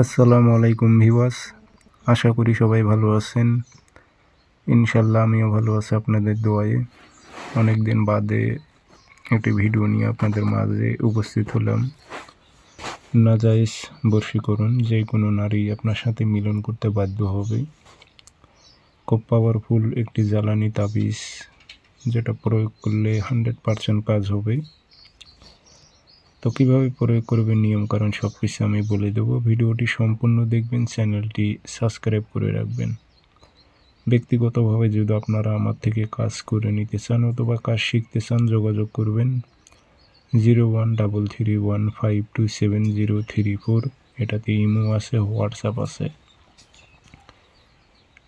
আসসালামু আলাইকুম ভিউয়ার্স, আশা করি সবাই ভালো আছেন। ইনশাল্লাহ আমিও ভালো আছি আপনাদের দোয়ায়। অনেক দিন বাদে একটি ভিডিও নিয়ে আপনাদের মাঝে উপস্থিত হলাম। নাজায়েজ বশীকরণ, যে কোনো নারী আপনার সাথে মিলন করতে বাধ্য হবে। খুব পাওয়ারফুল একটি জ্বালানি তাবিজ, যেটা প্রয়োগ করলে 100% কাজ হবে। তো কীভাবে প্রয়োগ করবেন, নিয়মকানুন সব কিছু আমি বলে দেবো। ভিডিওটি সম্পূর্ণ দেখবেন, চ্যানেলটি সাবস্ক্রাইব করে রাখবেন। ব্যক্তিগতভাবে যদি আপনারা আমার থেকে কাজ করে নিতে চান অথবা কাজ শিখতে চান, যোগাযোগ করবেন 013315270034। এটাতে ইমো আছে, হোয়াটসঅ্যাপ আছে।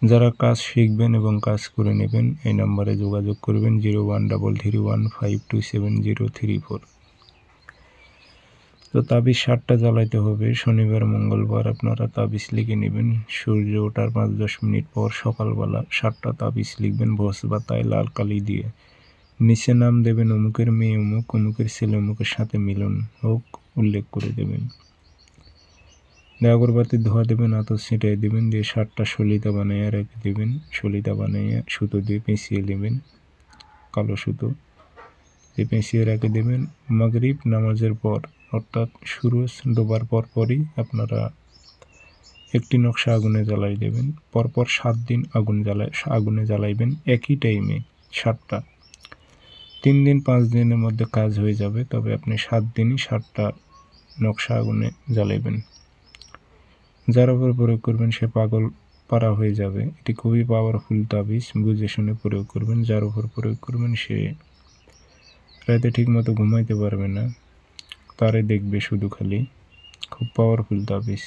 যারা কাজ শিখবেন এবং কাজ করে নেবেন, এই নাম্বারে যোগাযোগ করবেন 013315270034। তো তাবিজ 7টা জ্বালাইতে হবে। শনিবার মঙ্গলবার আপনারা তাবিজ লিখে নেবেন। সূর্য ওঠার 5-10 মিনিট পর সকালবেলা 7টা তাবিজ লিখবেন ভোজ বাতায় লাল কালি দিয়ে। নিচে নাম দেবেন অমুকের মেয়ে অমুক, অমুকের ছেলে অমুকের সাথে মিলন হোক, উল্লেখ করে দেবেন। আগরবাতির ধোয়া দেবেন, আতর ছিটাই দেবেন, দিয়ে 7টা সলিতা বানাইয়া রেখে দেবেন। সলিতা বানাইয়া সুতো দিয়ে পেঁচিয়ে নেবেন, কালো সুতো দিয়ে পেঁচিয়ে রেখে দেবেন। মাগরিব নামাজের পর, অর্থাৎ সূরজ ডোবার পরপরই আপনারা একটি নকশা আগুনে জ্বালাই দেবেন। পরপর 7 দিন আগুনে জ্বালাইবেন একই টাইমে 7টা। 3 দিন 5 দিনের মধ্যে কাজ হয়ে যাবে, তবে আপনি 7 দিনই 7টা নকশা আগুনে জ্বালাইবেন। যার উপর প্রয়োগ করবেন সে পাগল পারা হয়ে যাবে। এটি খুবই পাওয়ারফুল তাবিজ, বুঝে শুনে প্রয়োগ করবেন। যার উপর প্রয়োগ করবেন সে রাতে ঠিকমতো ঘুমাইতে পারবে না, তারে দেখবে শুধু খালি। খুব পাওয়ারফুল তাবিজ।